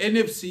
NFC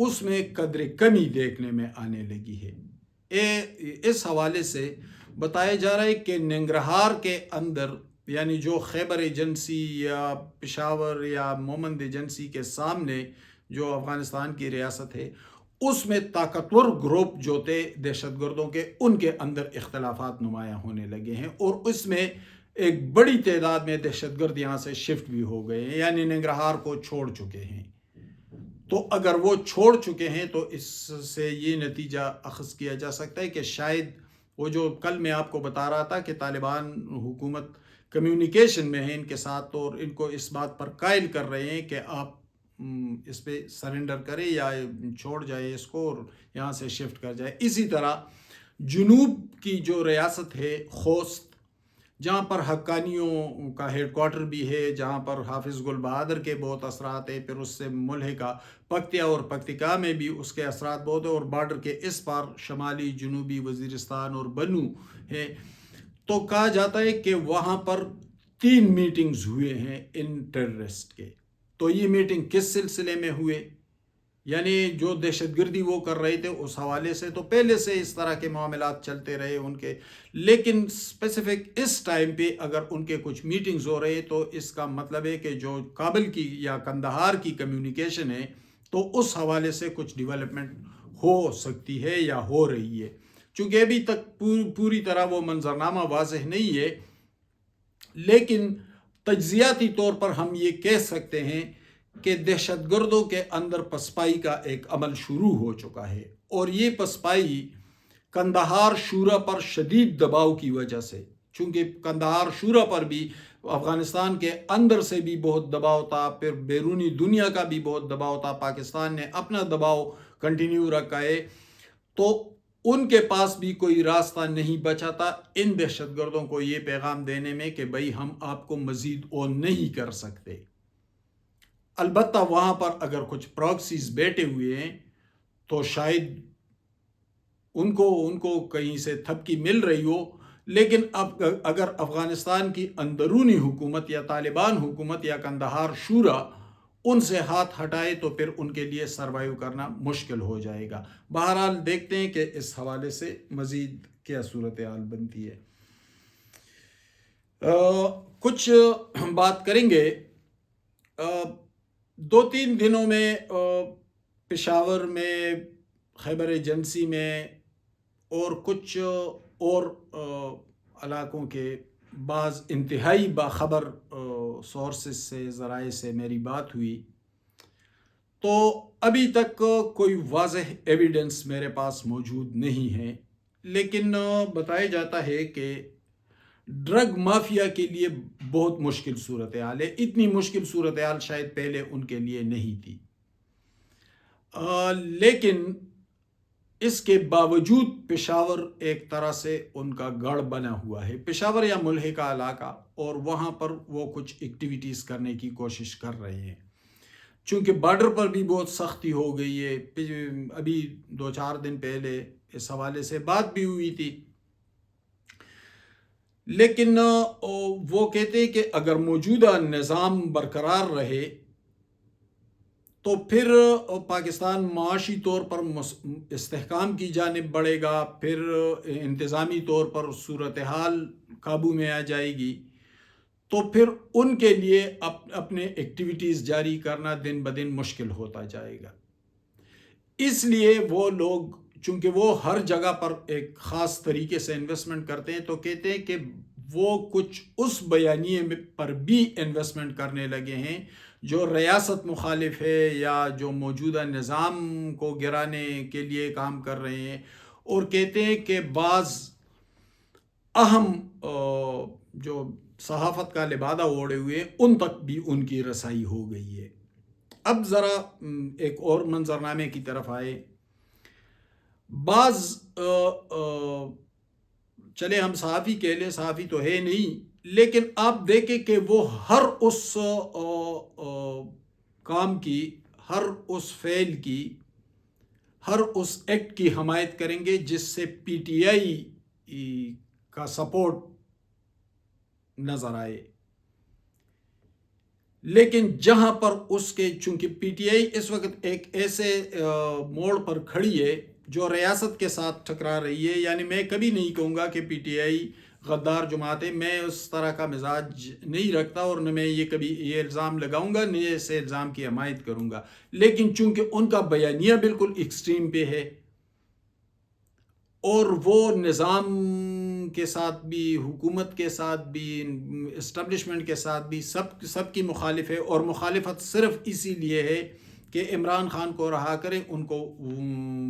اس میں قدر کمی دیکھنے میں آنے لگی ہے۔ اس حوالے سے بتایا جا رہا ہے کہ ننگرہار کے اندر، یعنی جو خیبر ایجنسی یا پشاور یا مومند ایجنسی کے سامنے جو افغانستان کی ریاست ہے، اس میں طاقتور گروپ جو تھے دہشت گردوں کے، ان کے اندر اختلافات نمایاں ہونے لگے ہیں، اور اس میں ایک بڑی تعداد میں دہشت گرد یہاں سے شفٹ بھی ہو گئے ہیں، یعنی ننگرہار کو چھوڑ چکے ہیں۔ تو اگر وہ چھوڑ چکے ہیں تو اس سے یہ نتیجہ اخذ کیا جا سکتا ہے کہ شاید وہ جو کل میں آپ کو بتا رہا تھا کہ طالبان حکومت کمیونیکیشن میں ہے ان کے ساتھ، اور ان کو اس بات پر قائل کر رہے ہیں کہ آپ اس پہ سرنڈر کریں یا چھوڑ جائے اس کو اور یہاں سے شفٹ کر جائے۔ اسی طرح جنوب کی جو ریاست ہے خوست، جہاں پر حقانیوں کا ہیڈ کوارٹر بھی ہے، جہاں پر حافظ گل بہادر کے بہت اثرات ہیں، پھر اس سے ملحقہ پکتیا اور پکتیکا میں بھی اس کے اثرات بہت ہیں، اور بارڈر کے اس پار شمالی جنوبی وزیرستان اور بنو ہے۔ تو کہا جاتا ہے کہ وہاں پر 3 میٹنگز ہوئے ہیں ان ٹیررسٹ کے۔ تو یہ میٹنگ کس سلسلے میں ہوئے؟ یعنی جو دہشت گردی وہ کر رہے تھے اس حوالے سے تو پہلے سے اس طرح کے معاملات چلتے رہے ان کے، لیکن اسپیسیفک اس ٹائم پہ اگر ان کے کچھ میٹنگز ہو رہے تو اس کا مطلب ہے کہ جو کابل کی یا قندھار کی کمیونیکیشن ہے تو اس حوالے سے کچھ ڈیولپمنٹ ہو سکتی ہے یا ہو رہی ہے، چونکہ ابھی تک پوری طرح وہ منظرنامہ واضح نہیں ہے، لیکن تجزیاتی طور پر ہم یہ کہہ سکتے ہیں کہ دہشت گردوں کے اندر پسپائی کا ایک عمل شروع ہو چکا ہے، اور یہ پسپائی قندھار شورا پر شدید دباؤ کی وجہ سے، چونکہ قندھار شورا پر بھی افغانستان کے اندر سے بھی بہت دباؤ تھا، پھر بیرونی دنیا کا بھی بہت دباؤ تھا، پاکستان نے اپنا دباؤ کنٹینیو رکھا ہے، تو ان کے پاس بھی کوئی راستہ نہیں بچا تھا ان دہشت گردوں کو یہ پیغام دینے میں کہ بھائی ہم آپ کو مزید اون نہیں کر سکتے۔ البتہ وہاں پر اگر کچھ پراکسیز بیٹھے ہوئے ہیں تو شاید ان کو کہیں سے تھپکی مل رہی ہو، لیکن اب اگر افغانستان کی اندرونی حکومت یا طالبان حکومت یا قندھار شورا ان سے ہاتھ ہٹائے تو پھر ان کے لیے سروائیو کرنا مشکل ہو جائے گا۔ بہرحال دیکھتے ہیں کہ اس حوالے سے مزید کیا صورتحال بنتی ہے۔ کچھ بات کریں گے 2-3 دنوں میں پشاور میں، خیبر ایجنسی میں اور کچھ اور علاقوں کے بعض انتہائی باخبر سورسز سے، ذرائع سے میری بات ہوئی، تو ابھی تک کوئی واضح ایویڈنس میرے پاس موجود نہیں ہے، لیکن بتایا جاتا ہے کہ ڈرگ مافیا کے لیے بہت مشکل صورتحال ہے، اتنی مشکل صورتحال شاید پہلے ان کے لیے نہیں تھی، لیکن اس کے باوجود پشاور ایک طرح سے ان کا گڑھ بنا ہوا ہے، پشاور یا ملحقہ علاقہ، اور وہاں پر وہ کچھ ایکٹیویٹیز کرنے کی کوشش کر رہے ہیں، چونکہ بارڈر پر بھی بہت سختی ہو گئی ہے۔ ابھی 2-4 دن پہلے اس حوالے سے بات بھی ہوئی تھی، لیکن وہ کہتے ہیں کہ اگر موجودہ نظام برقرار رہے تو پھر پاکستان معاشی طور پر استحکام کی جانب بڑھے گا، پھر انتظامی طور پر صورتحال قابو میں آ جائے گی، تو پھر ان کے لیے اپنے ایکٹیویٹیز جاری کرنا دن بدن مشکل ہوتا جائے گا۔ اس لیے وہ لوگ، چونکہ وہ ہر جگہ پر ایک خاص طریقے سے انویسٹمنٹ کرتے ہیں، تو کہتے ہیں کہ وہ کچھ اس بیانیے پر بھی انویسٹمنٹ کرنے لگے ہیں جو ریاست مخالف ہے یا جو موجودہ نظام کو گرانے کے لیے کام کر رہے ہیں، اور کہتے ہیں کہ بعض اہم جو صحافت کا لبادہ اوڑھے ہوئے ان تک بھی ان کی رسائی ہو گئی ہے۔ اب ذرا ایک اور منظرنامے کی طرف آئے، بعض چلے ہم صحافی کہہ لیں، صحافی تو ہے نہیں، لیکن آپ دیکھیں کہ وہ ہر اس کام کی، ہر اس فعل کی، ہر اس ایکٹ کی حمایت کریں گے جس سے پی ٹی آئی کا سپورٹ نظر آئے۔ لیکن جہاں پر اس کے چونکہ پی ٹی آئی اس وقت ایک ایسے موڑ پر کھڑی ہے جو ریاست کے ساتھ ٹکرا رہی ہے، یعنی میں کبھی نہیں کہوں گا کہ پی ٹی آئی غدار جماعت ہے، میں اس طرح کا مزاج نہیں رکھتا اور نہ میں یہ کبھی یہ الزام لگاؤں گا، نہ اسے الزام کی حمایت کروں گا، لیکن چونکہ ان کا بیانیہ بالکل ایکسٹریم پہ ہے اور وہ نظام کے ساتھ بھی، حکومت کے ساتھ بھی، اسٹیبلشمنٹ کے ساتھ بھی سب کی مخالف ہے، اور مخالفت صرف اسی لیے ہے کہ عمران خان کو رہا کریں، ان کو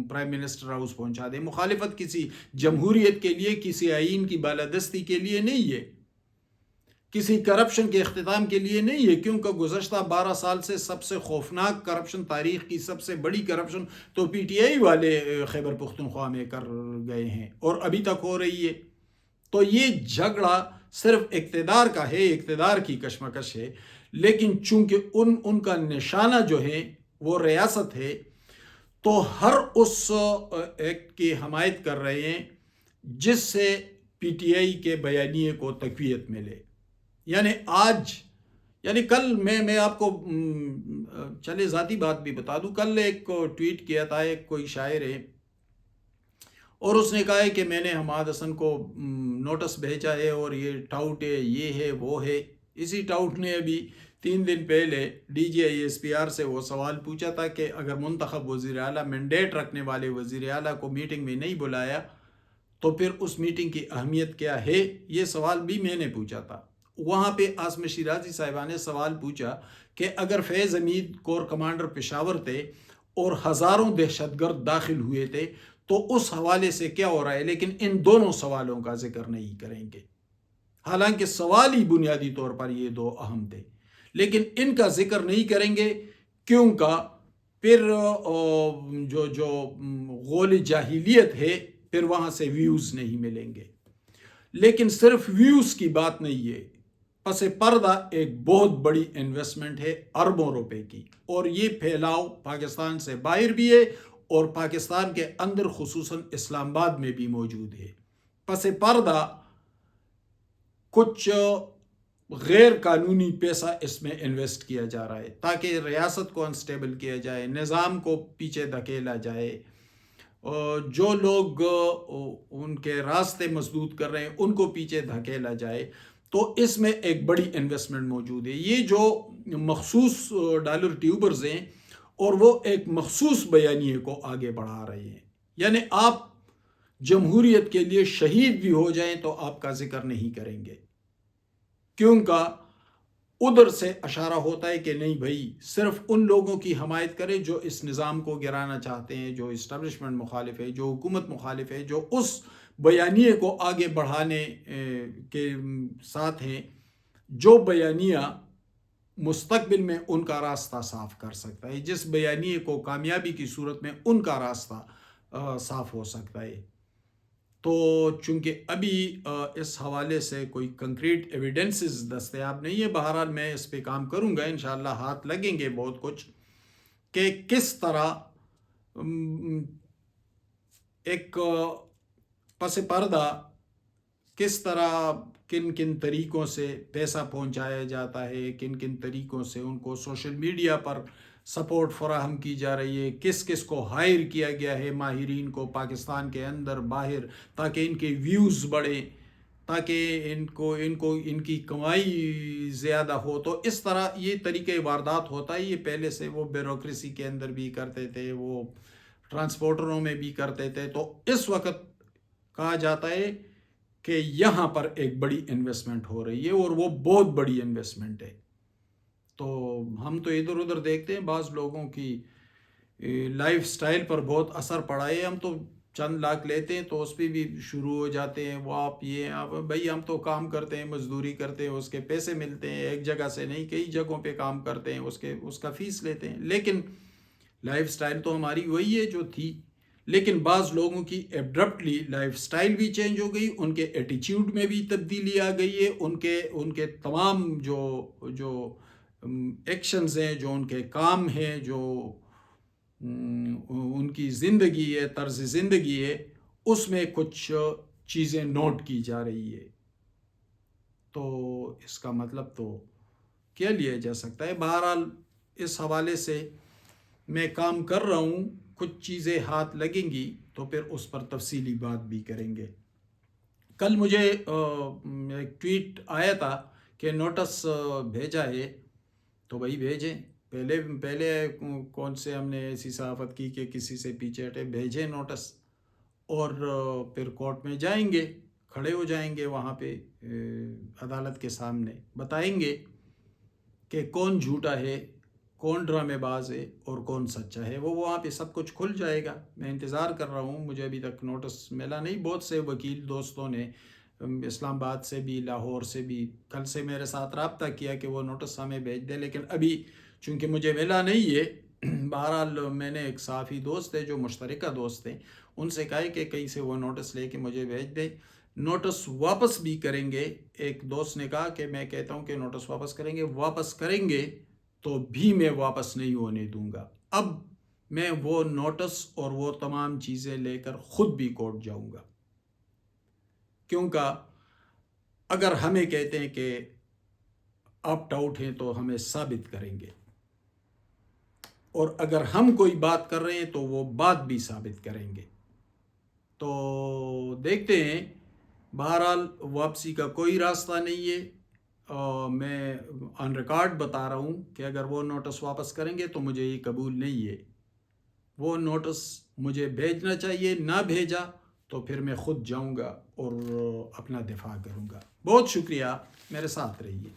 پرائم منسٹر ہاؤس پہنچا دیں۔ مخالفت کسی جمہوریت کے لیے، کسی آئین کی بالادستی کے لیے نہیں ہے، کسی کرپشن کے اختتام کے لیے نہیں ہے، کیونکہ گزشتہ 12 سال سے سب سے خوفناک کرپشن، تاریخ کی سب سے بڑی کرپشن تو پی ٹی آئی والے خیبر پختونخوا میں کر گئے ہیں اور ابھی تک ہو رہی ہے۔ تو یہ جھگڑا صرف اقتدار کا ہے، اقتدار کی کشمکش ہے، لیکن چونکہ ان کا نشانہ جو ہے وہ ریاست ہے، تو ہر اس ایکٹ کی حمایت کر رہے ہیں جس سے پی ٹی آئی کے بیانیے کو تقویت ملے۔ یعنی کل میں آپ کو چلے ذاتی بات بھی بتا دوں، کل ایک ٹویٹ کیا تھا ایک کوئی شاعر ہے، اور اس نے کہا ہے کہ میں نے حماد حسن کو نوٹس بھیجا ہے اور یہ ٹاؤٹ ہے، یہ ہے، وہ ہے۔ اسی ٹاؤٹ نے ابھی 3 دن پہلے D G I S P R سے وہ سوال پوچھا تھا کہ اگر منتخب وزیر اعلیٰ، مینڈیٹ رکھنے والے وزیر اعلیٰ کو میٹنگ میں نہیں بلایا تو پھر اس میٹنگ کی اہمیت کیا ہے؟ یہ سوال بھی میں نے پوچھا تھا۔ وہاں پہ عاصمہ شیرازی صاحبہ نے سوال پوچھا کہ اگر فیض حمید کور کمانڈر پشاور تھے اور ہزاروں دہشت گرد داخل ہوئے تھے تو اس حوالے سے کیا ہو رہا ہے، لیکن ان دونوں سوالوں کا ذکر نہیں کریں گے، حالانکہ سوال ہی بنیادی طور پر یہ دو اہم تھے، لیکن ان کا ذکر نہیں کریں گے کیونکہ پھر جو غول جاہلیت ہے، پھر وہاں سے ویوز نہیں ملیں گے۔ لیکن صرف ویوز کی بات نہیں ہے، پس پردہ ایک بہت بڑی انویسٹمنٹ ہے، اربوں روپے کی، اور یہ پھیلاؤ پاکستان سے باہر بھی ہے اور پاکستان کے اندر خصوصاً اسلام آباد میں بھی موجود ہے۔ پس پردہ کچھ غیر قانونی پیسہ اس میں انویسٹ کیا جا رہا ہے تاکہ ریاست کو انسٹیبل کیا جائے، نظام کو پیچھے دھکیلا جائے، جو لوگ ان کے راستے مسدود کر رہے ہیں ان کو پیچھے دھکیلا جائے۔ تو اس میں ایک بڑی انویسٹمنٹ موجود ہے۔ یہ جو مخصوص ڈالر ٹیوبرز ہیں اور وہ ایک مخصوص بیانیے کو آگے بڑھا رہے ہیں، یعنی آپ جمہوریت کے لیے شہید بھی ہو جائیں تو آپ کا ذکر نہیں کریں گے، کیونکہ ادھر سے اشارہ ہوتا ہے کہ نہیں بھائی، صرف ان لوگوں کی حمایت کرے جو اس نظام کو گرانا چاہتے ہیں، جو اسٹیبلشمنٹ مخالف ہے، جو حکومت مخالف ہے، جو اس بیانیے کو آگے بڑھانے کے ساتھ ہیں، جو بیانیہ مستقبل میں ان کا راستہ صاف کر سکتا ہے، جس بیانیے کو کامیابی کی صورت میں ان کا راستہ صاف ہو سکتا ہے۔ تو چونکہ ابھی اس حوالے سے کوئی کنکریٹ ایویڈنسز دستیاب نہیں ہے، بہرحال میں اس پہ کام کروں گا، انشاءاللہ ہاتھ لگیں گے بہت کچھ، کہ کس طرح ایک پس پردہ کس طرح کن کن طریقوں سے پیسہ پہنچایا جاتا ہے، کن کن طریقوں سے ان کو سوشل میڈیا پر سپورٹ فراہم کی جا رہی ہے، کس کس کو ہائر کیا گیا ہے، ماہرین کو پاکستان کے اندر باہر، تاکہ ان کے ویوز بڑھیں، تاکہ ان کی کمائی زیادہ ہو۔ تو اس طرح یہ طریقہ واردات ہوتا ہے۔ یہ پہلے سے وہ بیوروکریسی کے اندر بھی کرتے تھے، وہ ٹرانسپورٹروں میں بھی کرتے تھے۔ تو اس وقت کہا جاتا ہے کہ یہاں پر ایک بڑی انویسٹمنٹ ہو رہی ہے اور وہ بہت بڑی انویسٹمنٹ ہے۔ تو ہم تو ادھر ادھر دیکھتے ہیں، بعض لوگوں کی لائف سٹائل پر بہت اثر پڑا ہے، ہم تو چند لاکھ لیتے ہیں تو اس پہ بھی شروع ہو جاتے ہیں، وہ آپ بھائی ہم تو کام کرتے ہیں، مزدوری کرتے ہیں، اس کے پیسے ملتے ہیں، ایک جگہ سے نہیں کئی جگہوں پہ کام کرتے ہیں، اس کا فیس لیتے ہیں، لیکن لائف سٹائل تو ہماری وہی ہے جو تھی۔ لیکن بعض لوگوں کی ایبرپٹلی لائف سٹائل بھی چینج ہو گئی، ان کے ایٹیچیوڈ میں بھی تبدیلی آ گئی ہے، ان کے تمام جو ایکشنز ہیں، جو ان کے کام ہیں، جو ان کی زندگی ہے، طرز زندگی ہے، اس میں کچھ چیزیں نوٹ کی جا رہی ہے۔ تو اس کا مطلب تو کیا لیا جا سکتا ہے. بہرحال اس حوالے سے میں کام کر رہا ہوں، کچھ چیزیں ہاتھ لگیں گی تو پھر اس پر تفصیلی بات بھی کریں گے. کل مجھے ایک ٹویٹ آیا تھا کہ نوٹس بھیجا ہے، تو بھائی بھیجیں. پہلے کون سے ہم نے ایسی صحافت کی کہ کسی سے پیچھے ہٹے؟ بھیجیں نوٹس، اور پھر کورٹ میں جائیں گے، کھڑے ہو جائیں گے وہاں پہ عدالت کے سامنے، بتائیں گے کہ کون جھوٹا ہے، کون ڈرامے باز ہے اور کون سچا ہے. وہ وہاں پہ سب کچھ کھل جائے گا. میں انتظار کر رہا ہوں، مجھے ابھی تک نوٹس ملا نہیں. بہت سے وکیل دوستوں نے اسلام آباد سے بھی، لاہور سے بھی کل سے میرے ساتھ رابطہ کیا کہ وہ نوٹس ہمیں بھیج دیں، لیکن ابھی چونکہ مجھے ملا نہیں ہے. بہرحال میں نے ایک صحافی دوست ہے جو مشترکہ دوست ہیں، ان سے کہا کہ کہیں سے وہ نوٹس لے کے مجھے بھیج دیں. نوٹس واپس بھی کریں گے. ایک دوست نے کہا کہ میں کہتا ہوں کہ نوٹس واپس کریں گے تو بھی میں واپس نہیں ہونے دوں گا. اب میں وہ نوٹس اور وہ تمام چیزیں لے کر خود بھی کورٹ جاؤں گا، کیونکہ اگر ہمیں کہتے ہیں کہ آپٹ آؤٹ ہیں تو ہمیں ثابت کریں گے، اور اگر ہم کوئی بات کر رہے ہیں تو وہ بات بھی ثابت کریں گے. تو دیکھتے ہیں. بہرحال واپسی کا کوئی راستہ نہیں ہے. میں آن ریکارڈ بتا رہا ہوں کہ اگر وہ نوٹس واپس کریں گے تو مجھے یہ قبول نہیں ہے. وہ نوٹس مجھے بھیجنا چاہیے، نہ بھیجا تو پھر میں خود جاؤں گا اور اپنا دفاع کروں گا. بہت شکریہ، میرے ساتھ رہیے.